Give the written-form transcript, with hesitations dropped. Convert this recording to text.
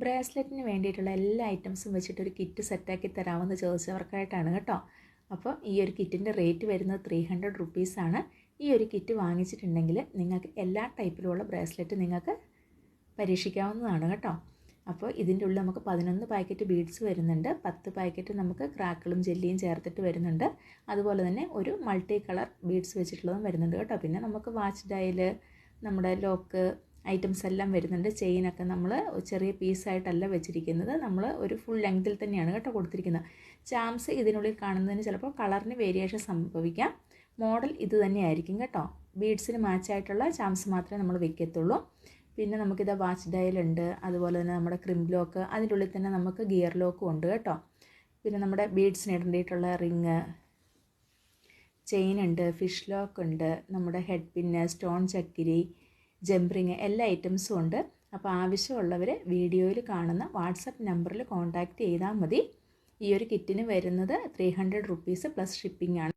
ബ്രേസ്ലെറ്റിന് വേണ്ടിയിട്ടുള്ള എല്ലാ ഐറ്റംസും വെച്ചിട്ടൊരു കിറ്റ് സെറ്റാക്കി തരാമെന്ന് ചോദിച്ചവർക്കായിട്ടാണ് കേട്ടോ. അപ്പോൾ ഈ ഒരു കിറ്റിൻ്റെ റേറ്റ് വരുന്നത് 300 റുപ്പീസാണ്. ഈ ഒരു കിറ്റ് വാങ്ങിച്ചിട്ടുണ്ടെങ്കിൽ നിങ്ങൾക്ക് എല്ലാ ടൈപ്പിലുമുള്ള ബ്രേസ്ലെറ്റ് നിങ്ങൾക്ക് പരീക്ഷിക്കാവുന്നതാണ് കേട്ടോ. അപ്പോൾ ഇതിൻ്റെ ഉള്ളിൽ നമുക്ക് 11 പാക്കറ്റ് ബീഡ്സ് വരുന്നുണ്ട്, 10 പാക്കറ്റ് നമുക്ക് ക്രാക്കിളും ജെല്ലിയും ചേർത്തിട്ട് വരുന്നുണ്ട്, അതുപോലെ തന്നെ ഒരു മൾട്ടി കളർ ബീഡ്സ് വെച്ചിട്ടുള്ളതും വരുന്നുണ്ട് കേട്ടോ. പിന്നെ നമുക്ക് വാച്ച് ഡയൽ, നമ്മുടെ ലോക്ക് ഐറ്റംസ് എല്ലാം വരുന്നുണ്ട്. ചെയിനൊക്കെ നമ്മൾ ചെറിയ പീസായിട്ടല്ല വെച്ചിരിക്കുന്നത്, നമ്മൾ ഒരു ഫുൾ ലെങ്തിൽ തന്നെയാണ് കേട്ടോ കൊടുത്തിരിക്കുന്നത്. ചാംസ് ഇതിനുള്ളിൽ കാണുന്നതിന് ചിലപ്പോൾ കളറിന് വേരിയേഷൻ സംഭവിക്കാം. മോഡൽ ഇത് തന്നെയായിരിക്കും കേട്ടോ. ബീഡ്സിന് മാച്ചായിട്ടുള്ള ചാംസ് മാത്രമേ നമ്മൾ വെക്കത്തുള്ളൂ. പിന്നെ നമുക്കിത് വാച്ച് ഡയലുണ്ട്, അതുപോലെ തന്നെ നമ്മുടെ ക്രിംബ് ലോക്ക്, അതിൻ്റെ ഉള്ളിൽ തന്നെ നമുക്ക് ഗിയർ ലോക്കും ഉണ്ട് കേട്ടോ. പിന്നെ നമ്മുടെ ബീഡ്സിന് ഇടേണ്ടിയിട്ടുള്ള റിങ്, ചെയിൻ ഉണ്ട്, ഫിഷ് ലോക്ക് ഉണ്ട്, നമ്മുടെ ഹെഡ് പിന്ന്, സ്റ്റോൺ ചക്കിരി, ജംപ് റിങ്, എല്ലാ ഐറ്റംസും ഉണ്ട്. അപ്പോൾ ആവശ്യമുള്ളവർ വീഡിയോയിൽ കാണുന്ന വാട്സപ്പ് നമ്പറിൽ കോൺടാക്റ്റ് ചെയ്താൽ മതി. ഈ ഒരു കിറ്റിന് വരുന്നത് 300 റുപ്പീസ് പ്ലസ് ഷിപ്പിംഗ് ആണ്.